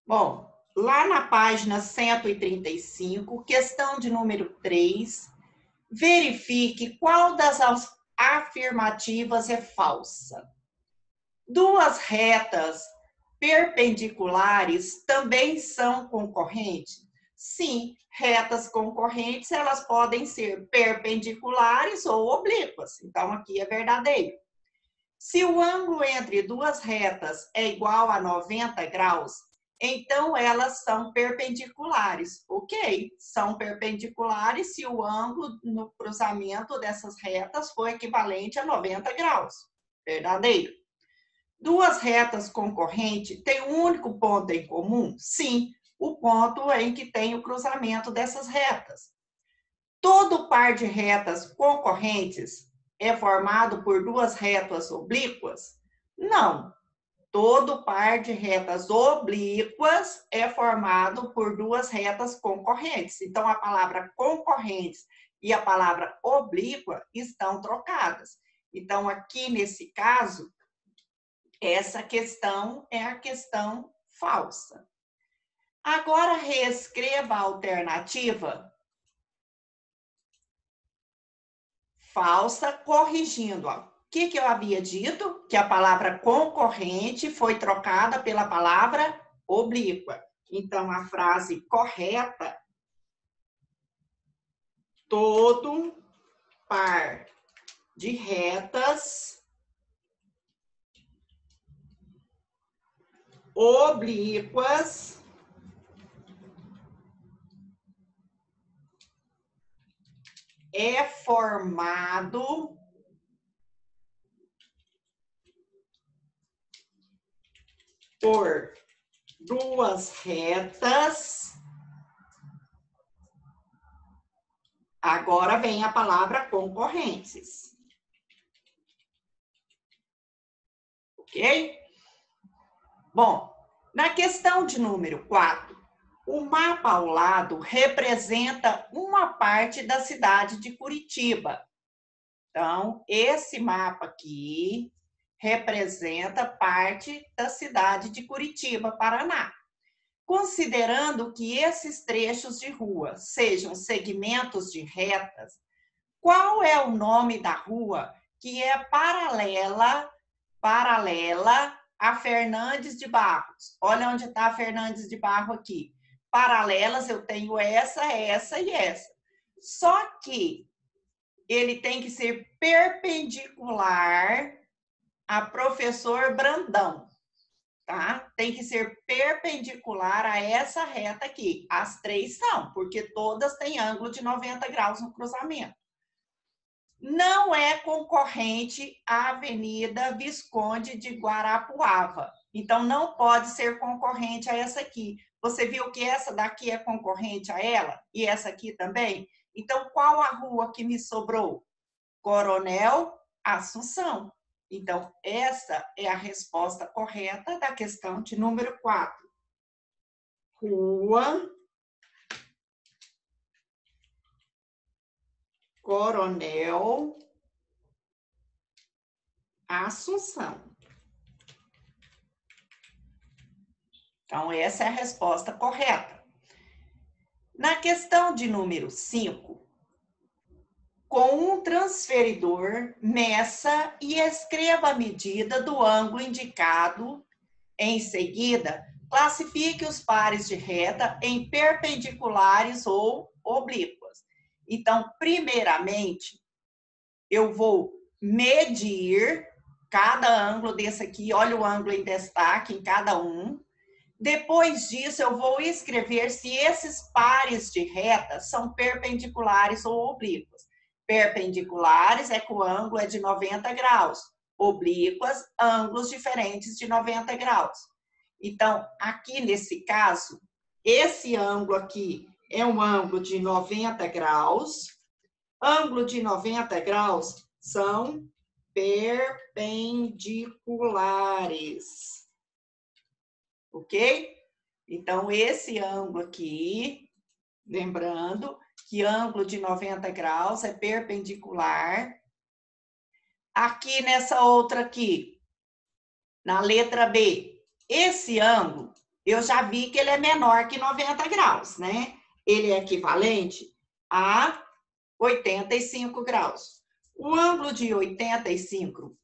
Bom, lá na página 135, questão de número 3, verifique qual das afirmativas é falsa. Duas retas perpendiculares também são concorrentes? Sim, retas concorrentes, elas podem ser perpendiculares ou oblíquas. Então, aqui é verdadeiro. Se o ângulo entre duas retas é igual a 90 graus, então elas são perpendiculares. Ok, são perpendiculares se o ângulo no cruzamento dessas retas for equivalente a 90 graus. Verdadeiro. Duas retas concorrentes têm um único ponto em comum? Sim, o ponto em que tem o cruzamento dessas retas. Todo par de retas concorrentes é formado por duas retas oblíquas? Não. Todo par de retas oblíquas é formado por duas retas concorrentes. Então, a palavra concorrentes e a palavra oblíqua estão trocadas. Então, aqui nesse caso, essa questão é a questão falsa. Agora, reescreva a alternativa falsa, corrigindo. O que eu havia dito? Que a palavra concorrente foi trocada pela palavra oblíqua. Então, a frase correta: todo par de retas oblíquas é formado por duas retas. Agora vem a palavra concorrentes. Ok? Bom, na questão de número 4, o mapa ao lado representa uma parte da cidade de Curitiba. Então, esse mapa aqui representa parte da cidade de Curitiba, Paraná. Considerando que esses trechos de rua sejam segmentos de retas, qual é o nome da rua que é paralela a Fernandes de Barros? Olha onde está a Fernandes de Barros aqui. Paralelas, eu tenho essa e essa. Só que ele tem que ser perpendicular a Professor Brandão. Tá? Tem que ser perpendicular a essa reta aqui. As três são, porque todas têm ângulo de 90 graus no cruzamento. Não é concorrente à Avenida Visconde de Guarapuava. Então, não pode ser concorrente a essa aqui. Você viu que essa daqui é concorrente a ela? E essa aqui também? Então, qual a rua que me sobrou? Coronel Assunção. Então, essa é a resposta correta da questão de número 4. Rua Coronel Assunção. Então, essa é a resposta correta. Na questão de número 5, com um transferidor, meça e escreva a medida do ângulo indicado. Em seguida, classifique os pares de reta em perpendiculares ou oblíquas. Então, primeiramente, eu vou medir cada ângulo desse aqui, olha o ângulo em destaque em cada um. Depois disso, eu vou escrever se esses pares de retas são perpendiculares ou oblíquas. Perpendiculares é que o ângulo é de 90 graus. Oblíquas, ângulos diferentes de 90 graus. Então, aqui nesse caso, esse ângulo aqui é um ângulo de 90 graus. Ângulo de 90 graus são perpendiculares. Ok? Então, esse ângulo aqui, lembrando que ângulo de 90 graus é perpendicular. Aqui nessa outra aqui, na letra B, esse ângulo eu já vi que ele é menor que 90 graus, né? Ele é equivalente a 85 graus. O ângulo de 85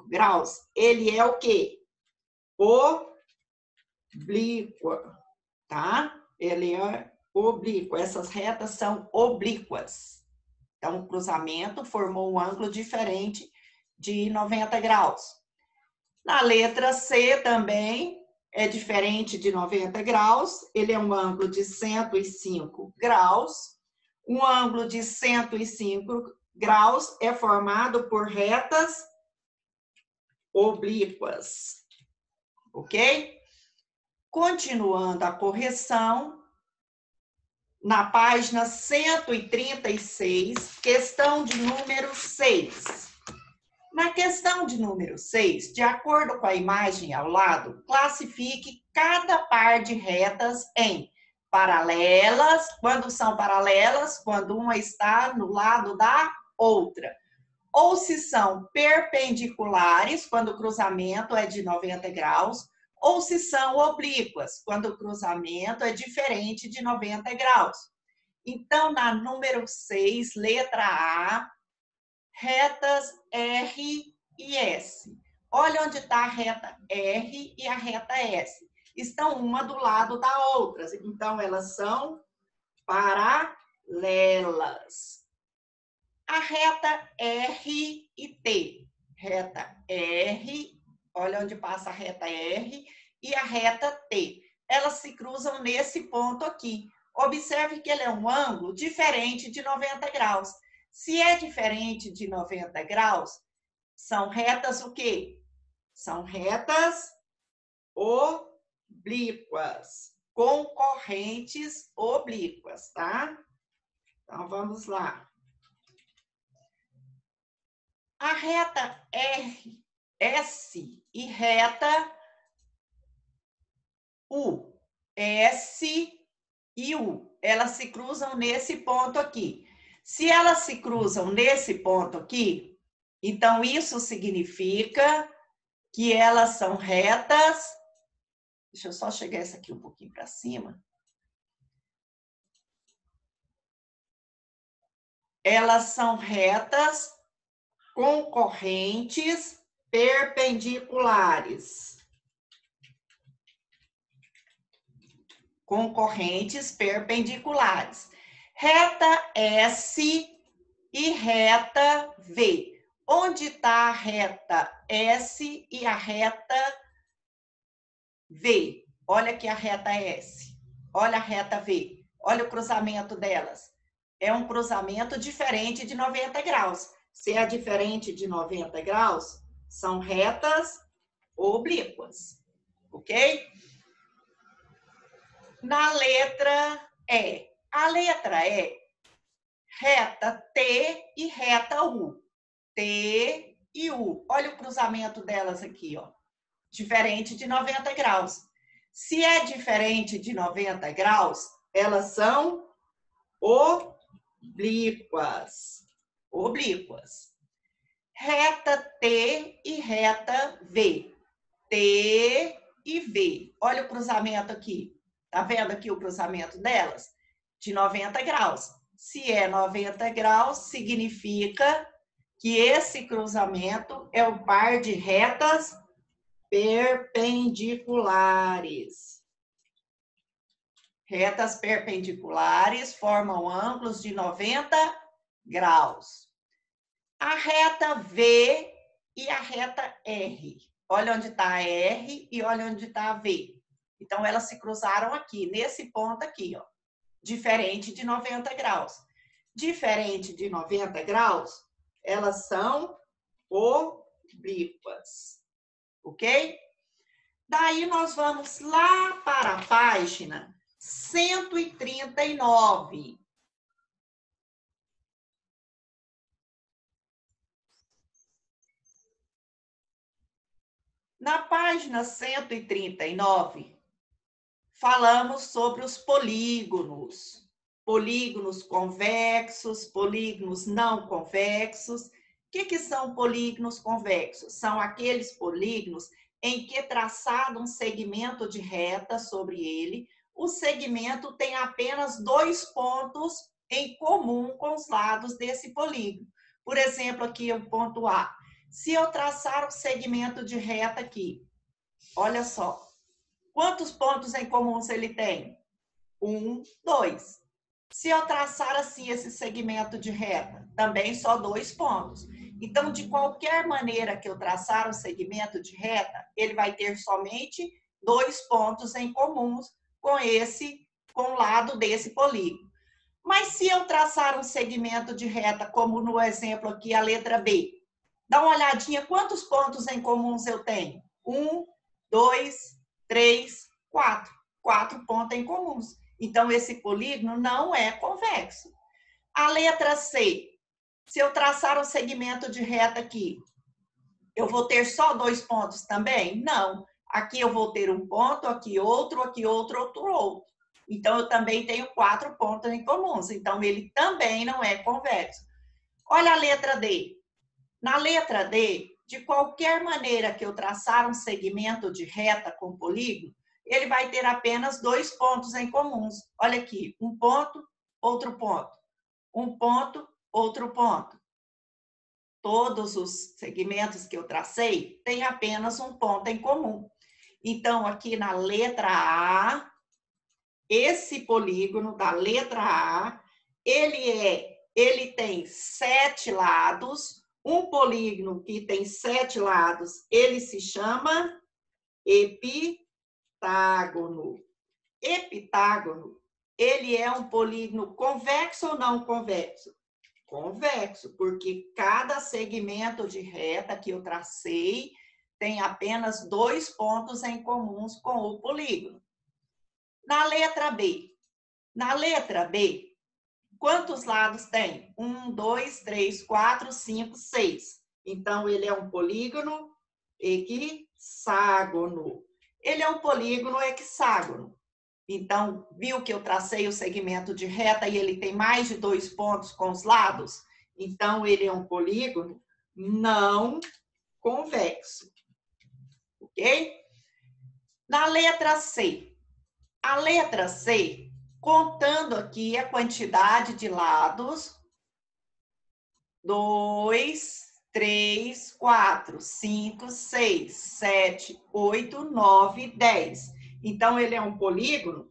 graus, ele é o quê? Oblíquo, tá? Ele é oblíquo. Essas retas são oblíquas. Então, o cruzamento formou um ângulo diferente de 90 graus. Na letra C também é diferente de 90 graus. Ele é um ângulo de 105 graus. Um ângulo de 105 graus é formado por retas oblíquas. Ok? Continuando a correção, na página 136, questão de número 6. Na questão de número 6, de acordo com a imagem ao lado, classifique cada par de retas em paralelas, quando são paralelas, quando uma está no lado da outra. Ou se são perpendiculares, quando o cruzamento é de 90 graus, ou se são oblíquas, quando o cruzamento é diferente de 90 graus. Então, na número 6, letra A, retas R e S. Olha onde está a reta R e a reta S. Estão uma do lado da outra. Então, elas são paralelas. A reta R e T. Reta R, olha onde passa a reta R e a reta T. Elas se cruzam nesse ponto aqui. Observe que ele é um ângulo diferente de 90 graus. Se é diferente de 90 graus, são retas o quê? São retas oblíquas, concorrentes oblíquas, tá? Então, vamos lá. A reta R, S e reta U, S e U, elas se cruzam nesse ponto aqui. Se elas se cruzam nesse ponto aqui, então isso significa que elas são retas. Deixa eu só chegar essa aqui um pouquinho para cima. Elas são retas concorrentes perpendiculares. Concorrentes perpendiculares. Reta S e reta V. Onde está a reta S e a reta V? Olha aqui a reta S. Olha a reta V. Olha o cruzamento delas. É um cruzamento diferente de 90 graus. Se é diferente de 90 graus, são retas oblíquas. Ok? Na letra E. A letra E, reta T e reta U. T e U. Olha o cruzamento delas aqui, ó. Diferente de 90 graus. Se é diferente de 90 graus, elas são oblíquas. Oblíquas. Reta T e reta V. T e V. Olha o cruzamento aqui. Tá vendo aqui o cruzamento delas? De 90 graus. Se é 90 graus, significa que esse cruzamento é o par de retas perpendiculares. Retas perpendiculares formam ângulos de 90 graus. A reta V e a reta R. Olha onde está a R e olha onde está a V. Então, elas se cruzaram aqui, nesse ponto aqui, ó. Diferente de 90 graus. Diferente de 90 graus, elas são oblíquas. Ok? Daí, nós vamos lá para a página 139. Na página 139, falamos sobre os polígonos. Polígonos convexos, polígonos não convexos. O que são polígonos convexos? São aqueles polígonos em que traçado um segmento de reta sobre ele, o segmento tem apenas 2 pontos em comum com os lados desse polígono. Por exemplo, aqui o ponto A. Se eu traçar o segmento de reta aqui, olha só, quantos pontos em comuns ele tem? 1, 2. Se eu traçar assim esse segmento de reta, também só 2 pontos. Então, de qualquer maneira que eu traçar o segmento de reta, ele vai ter somente 2 pontos em comuns com o lado desse polígono. Mas se eu traçar um segmento de reta, como no exemplo aqui, a letra B, dá uma olhadinha quantos pontos em comuns eu tenho. 1, 2, 3, 4. 4 pontos em comuns. Então, esse polígono não é convexo. A letra C, se eu traçar um segmento de reta aqui, eu vou ter só 2 pontos também? Não. Aqui eu vou ter um ponto, aqui outro, outro. Então, eu também tenho 4 pontos em comuns. Então, ele também não é convexo. Olha a letra D. Na letra D, de qualquer maneira que eu traçar um segmento de reta com polígono, ele vai ter apenas 2 pontos em comuns. Olha aqui, um ponto, outro ponto. Um ponto, outro ponto. Todos os segmentos que eu tracei têm apenas um ponto em comum. Então, aqui na letra A, esse polígono da letra A, ele tem 7 lados. Um polígono que tem 7 lados, ele se chama epitágono. Epitágono, ele é um polígono convexo ou não convexo? Convexo, porque cada segmento de reta que eu tracei tem apenas 2 pontos em comuns com o polígono. Na letra B. Na letra B, quantos lados tem? 1, 2, 3, 4, 5, 6. Então, ele é um polígono hexágono. Ele é um polígono hexágono. Então, viu que eu tracei o segmento de reta e ele tem mais de 2 pontos com os lados? Então, ele é um polígono não convexo. Ok? Na letra C. A letra C, contando aqui a quantidade de lados, 2, 3, 4, 5, 6, 7, 8, 9, 10. Então, ele é um polígono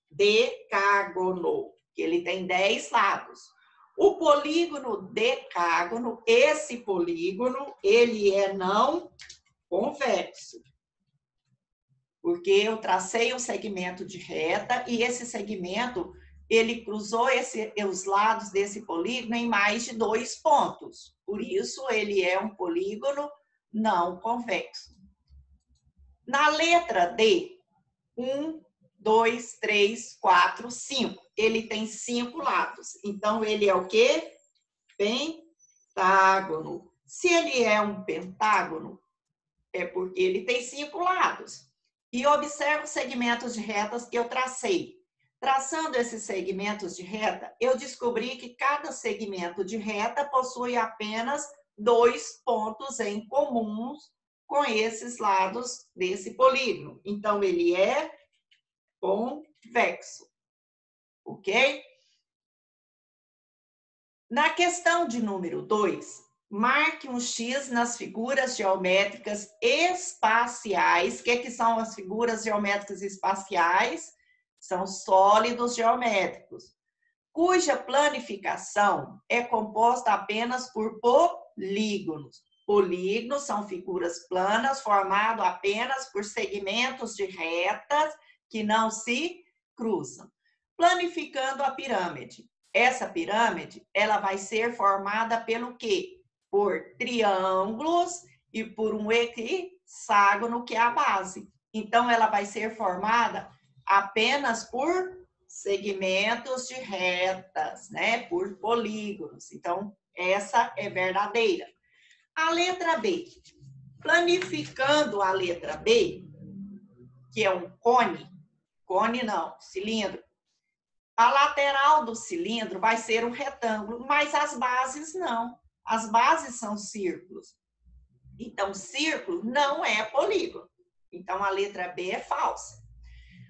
decágono, que ele tem 10 lados. O polígono decágono, esse polígono, ele é não convexo. Porque eu tracei um segmento de reta e esse segmento, ele cruzou os lados desse polígono em mais de 2 pontos. Por isso, ele é um polígono não convexo. Na letra D, 1, 2, 3, 4, 5. Ele tem 5 lados. Então, ele é o quê? Pentágono. Se ele é um pentágono, é porque ele tem 5 lados. E observa os segmentos de retas que eu tracei. Traçando esses segmentos de reta, eu descobri que cada segmento de reta possui apenas 2 pontos em comuns com esses lados desse polígono. Então, ele é convexo. Ok? Na questão de número 2, marque um X nas figuras geométricas espaciais. O que são as figuras geométricas espaciais? São sólidos geométricos, cuja planificação é composta apenas por polígonos. Polígonos são figuras planas formadas apenas por segmentos de retas que não se cruzam. Planificando a pirâmide. Essa pirâmide, ela vai ser formada pelo quê? Por triângulos e por um hexágono, que é a base. Então, ela vai ser formada apenas por segmentos de retas, né? Por polígonos. Então, essa é verdadeira. A letra B. Planificando a letra B, que é um cone não, cilindro. A lateral do cilindro vai ser um retângulo, mas as bases não. As bases são círculos. Então, círculo não é polígono. Então, a letra B é falsa.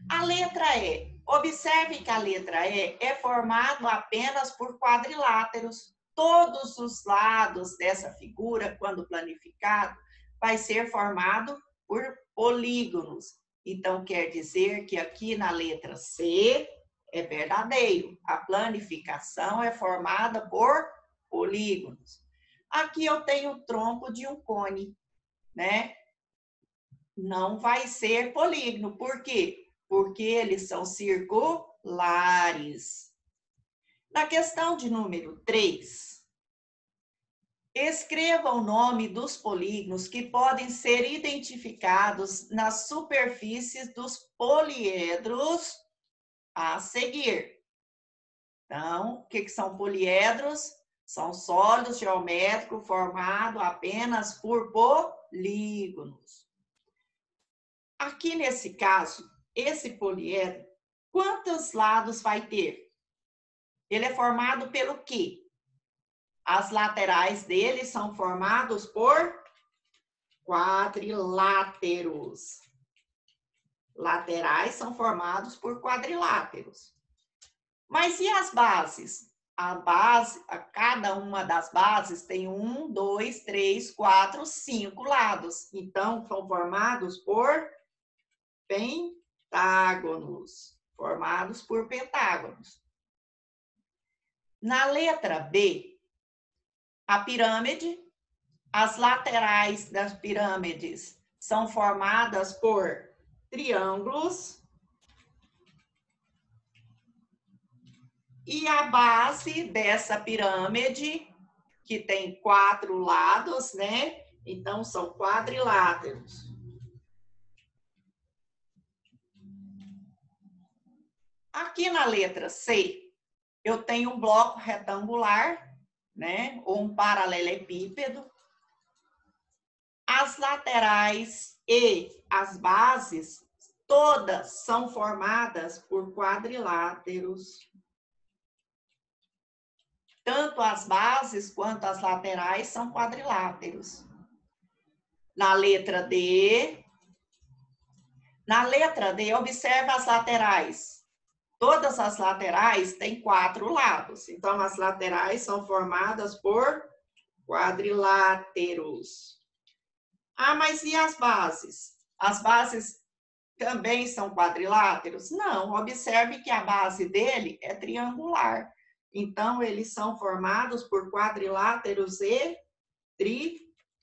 A letra E. Observe que a letra E é formada apenas por quadriláteros. Todos os lados dessa figura, quando planificado, vai ser formado por polígonos. Então, quer dizer que aqui na letra C é verdadeiro. A planificação é formada por polígonos. Aqui eu tenho o tronco de um cone, né? Não vai ser polígono. Por quê? Porque eles são circulares. Na questão de número 3, escreva o nome dos polígonos que podem ser identificados nas superfícies dos poliedros a seguir. Então, o que são poliedros? São sólidos geométricos formados apenas por polígonos. Aqui nesse caso, esse poliedro, quantos lados vai ter? Ele é formado pelo quê? As laterais dele são formados por quadriláteros. Laterais são formados por quadriláteros. Mas e as bases? Cada uma das bases tem 1, 2, 3, 4, 5 lados. Então, são formados por pentágonos. Formados por pentágonos. Na letra B, a pirâmide, as laterais das pirâmides são formadas por triângulos e a base dessa pirâmide, que tem 4 lados, né? Então, são quadriláteros. Aqui na letra C, eu tenho um bloco retangular, né? Ou um paralelepípedo. As laterais e as bases, todas são formadas por quadriláteros. Tanto as bases quanto as laterais são quadriláteros. Na letra D, observa as laterais. Todas as laterais têm 4 lados. Então, as laterais são formadas por quadriláteros. Ah, mas e as bases? As bases também são quadriláteros? Não, observe que a base dele é triangular. Então, eles são formados por quadriláteros e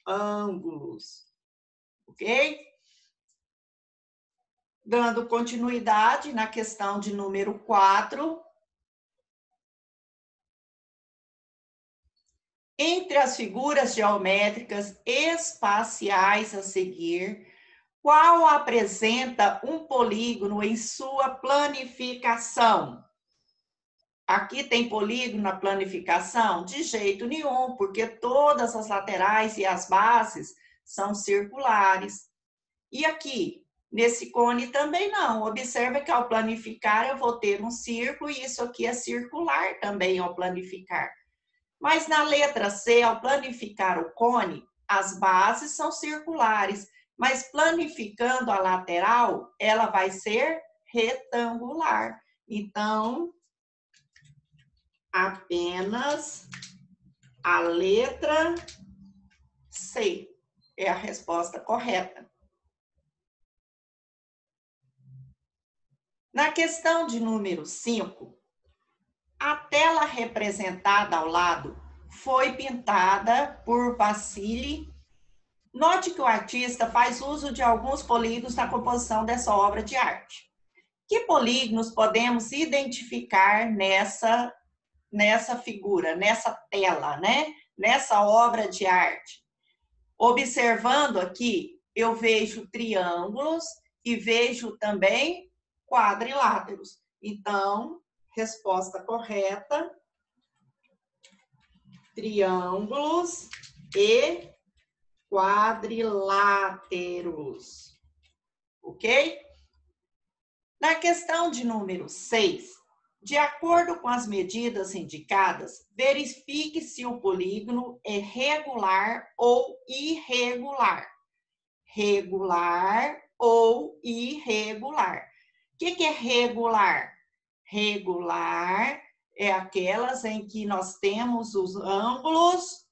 triângulos. Ok? Dando continuidade na questão de número 4. Entre as figuras geométricas espaciais a seguir, qual apresenta um polígono em sua planificação? Aqui tem polígono na planificação? De jeito nenhum, porque todas as laterais e as bases são circulares. E aqui, nesse cone também não. Observa que ao planificar eu vou ter um círculo e isso aqui é circular também ao planificar. Mas na letra C, ao planificar o cone, as bases são circulares, mas planificando a lateral, ela vai ser retangular. Então, apenas a letra C é a resposta correta. Na questão de número 5, a tela representada ao lado foi pintada por Vassili. Note que o artista faz uso de alguns polígonos na composição dessa obra de arte. Que polígonos podemos identificar nessa figura, nessa tela, né? Nessa obra de arte? Observando aqui, eu vejo triângulos e vejo também quadriláteros. Então, resposta correta, triângulos e quadriláteros. Ok? Na questão de número 6, De acordo com as medidas indicadas, verifique se o polígono é regular ou irregular. Regular ou irregular. O que é regular? Regular é aquelas em que nós temos os ângulos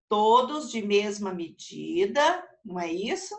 todos de mesma medida, não é isso?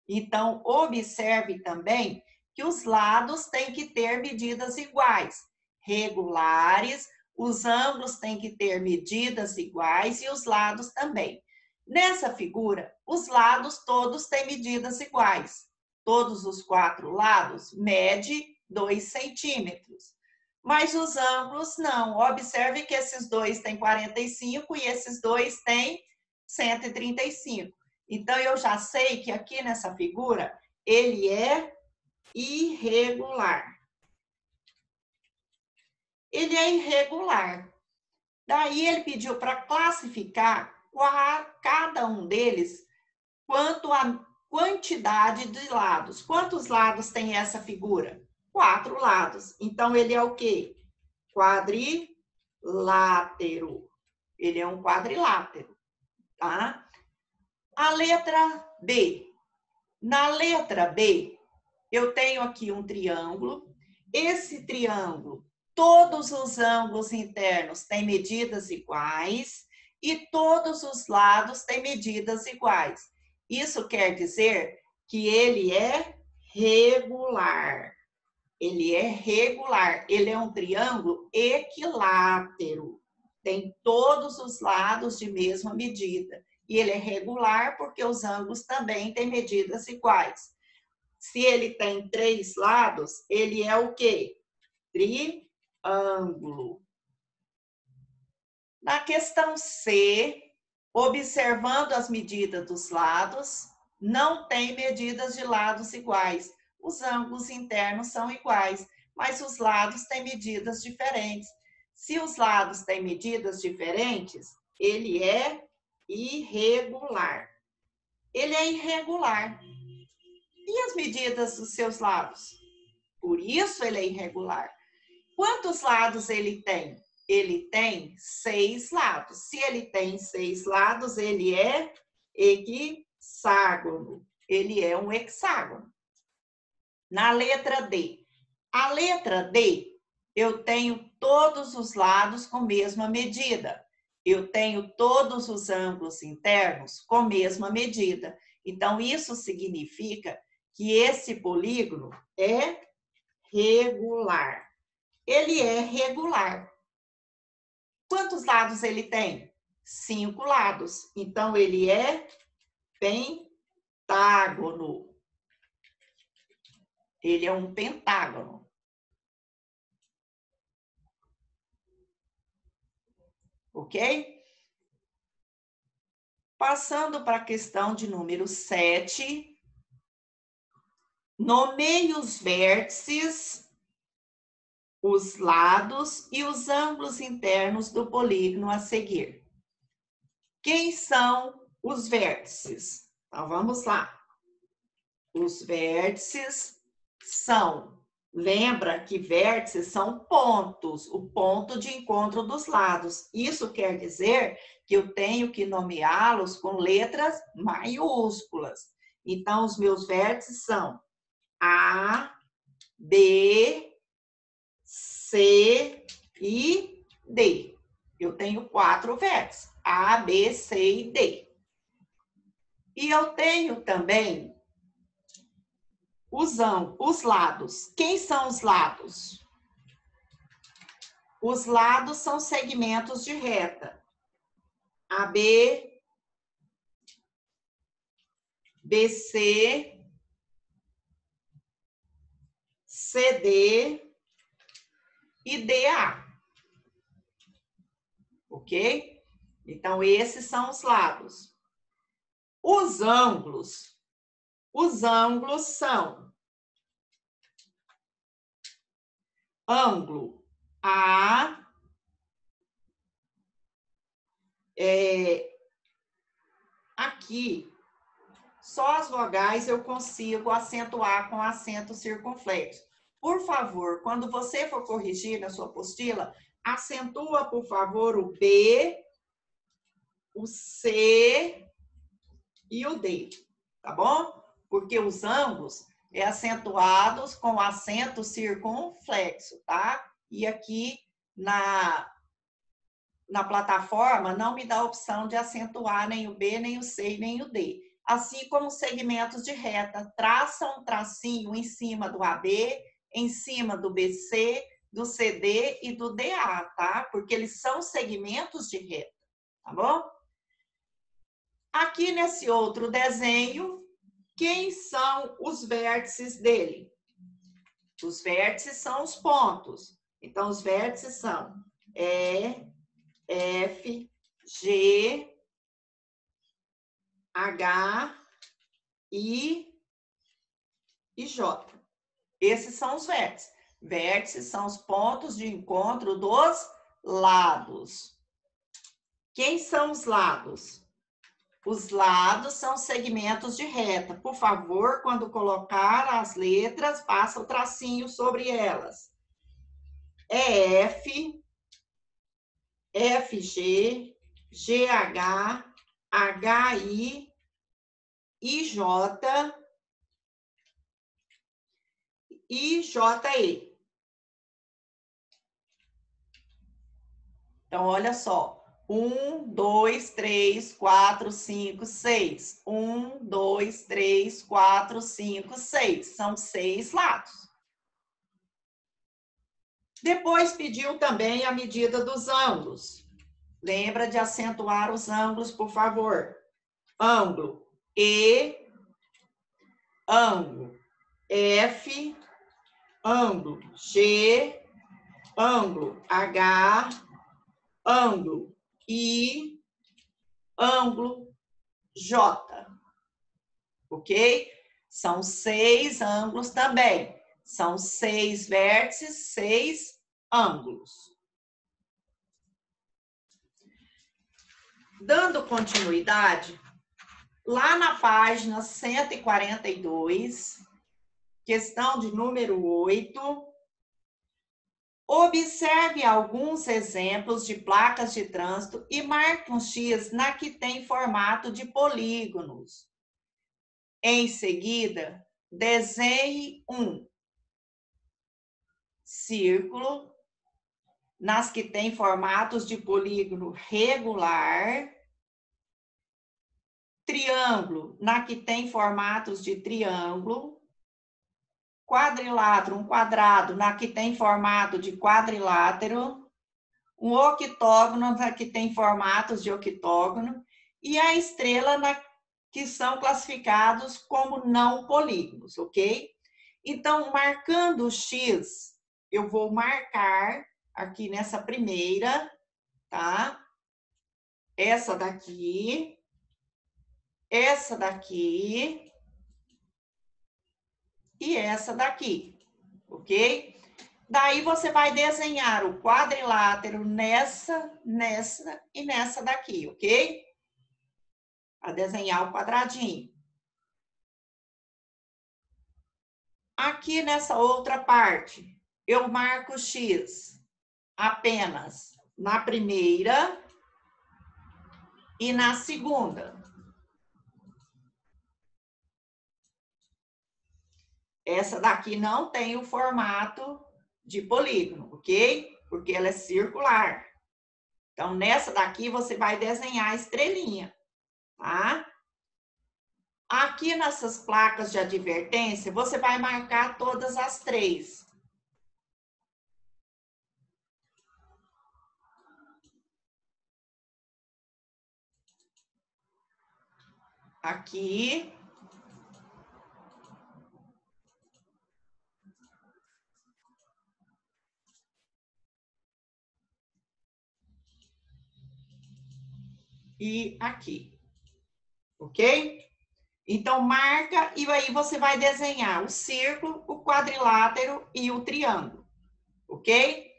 Então, observe também que os lados têm que ter medidas iguais. Regulares, os ângulos têm que ter medidas iguais e os lados também. Nessa figura, os lados todos têm medidas iguais. Todos os 4 lados mede 2 centímetros. Mas os ângulos não. Observe que esses dois têm 45 e esses dois têm 135. Então, eu já sei que aqui nessa figura, ele é irregular. Ele é irregular. Daí, ele pediu para classificar cada um deles quanto à quantidade de lados. Quantos lados tem essa figura? 4 lados. Então, ele é o quê? Quadrilátero. Ele é um quadrilátero, tá? A letra B. Na letra B, eu tenho aqui um triângulo. Esse triângulo, todos os ângulos internos têm medidas iguais e todos os lados têm medidas iguais. Isso quer dizer que ele é regular. Ele é regular. Ele é um triângulo equilátero. Tem todos os lados de mesma medida. E ele é regular porque os ângulos também têm medidas iguais. Se ele tem 3 lados, ele é o quê? Triângulo. Na questão C, observando as medidas dos lados, não tem medidas de lados iguais. Os ângulos internos são iguais, mas os lados têm medidas diferentes. Se os lados têm medidas diferentes, ele é irregular. Ele é irregular. E as medidas dos seus lados? Por isso ele é irregular. Quantos lados ele tem? Ele tem 6 lados. Se ele tem 6 lados, ele é hexágono. Ele é um hexágono. Na letra D. A letra D, eu tenho todos os lados com mesma medida. Eu tenho todos os ângulos internos com mesma medida. Então, isso significa que esse polígono é regular. Ele é regular. Quantos lados ele tem? 5 lados. Então, ele é pentágono. Ele é um pentágono. Ok? Passando para a questão de número 7. Nomeie os vértices, os lados e os ângulos internos do polígono a seguir. Quem são os vértices? Então, vamos lá. Os vértices são, lembra que vértices são pontos, o ponto de encontro dos lados. Isso quer dizer que eu tenho que nomeá-los com letras maiúsculas. Então, os meus vértices são A, B, C e D. Eu tenho 4 vértices, A, B, C e D. E eu tenho também os lados. Quem são os lados? Os lados são segmentos de reta. AB, BC, CD e DA. Ok? Então, esses são os lados. Os ângulos são ângulo A, aqui, só as vogais eu consigo acentuar com acento circunflexo. por favor, quando você for corrigir na sua apostila, acentua, por favor, o B, o C e o D, tá bom? Porque os ângulos é acentuados com acento circunflexo, tá? E aqui na plataforma não me dá a opção de acentuar nem o B, nem o C, nem o D. Assim como os segmentos de reta, traça um tracinho em cima do AB, em cima do BC, do CD e do DA, tá? Porque eles são segmentos de reta, tá bom? Aqui nesse outro desenho, quem são os vértices dele? Os vértices são os pontos. Então, os vértices são E, F, G, H, I e J. Esses são os vértices. Vértices são os pontos de encontro dos lados. Quem são os lados? Os lados são segmentos de reta. Por favor, quando colocar as letras, passa o tracinho sobre elas. É F, FG, GH, HI, IJ e JE. Então, olha só. 1, 2, 3, 4, 5, 6. 1, 2, 3, 4, 5, 6. São 6 lados. Depois pediu também a medida dos ângulos. Lembra de acentuar os ângulos, por favor. Ângulo E, ângulo F, ângulo G, ângulo H, ângulo I, ângulo J. Ok? São 6 ângulos também. São 6 vértices, 6 ângulos. Dando continuidade, lá na página 142, questão de número 8, observe alguns exemplos de placas de trânsito e marque um X na que tem formato de polígonos. Em seguida, desenhe um círculo nas que tem formatos de polígono regular, triângulo na que tem formatos de triângulo, quadrilátero, um quadrado na que tem formato de quadrilátero, um octógono na que tem formatos de octógono e a estrela na que são classificados como não polígonos, ok? Então, marcando o X, eu vou marcar aqui nessa primeira, tá? Essa daqui e essa daqui, ok? Daí você vai desenhar o quadrilátero nessa e nessa daqui, ok? A desenhar o quadradinho. Aqui nessa outra parte, eu marco X apenas na primeira e na segunda. Essa daqui não tem o formato de polígono, ok? Porque ela é circular. Então, nessa daqui, você vai desenhar a estrelinha, tá? Aqui nessas placas de advertência, você vai marcar todas as 3. Aqui. E aqui. Ok? Então, marca e aí você vai desenhar o círculo, o quadrilátero e o triângulo. Ok?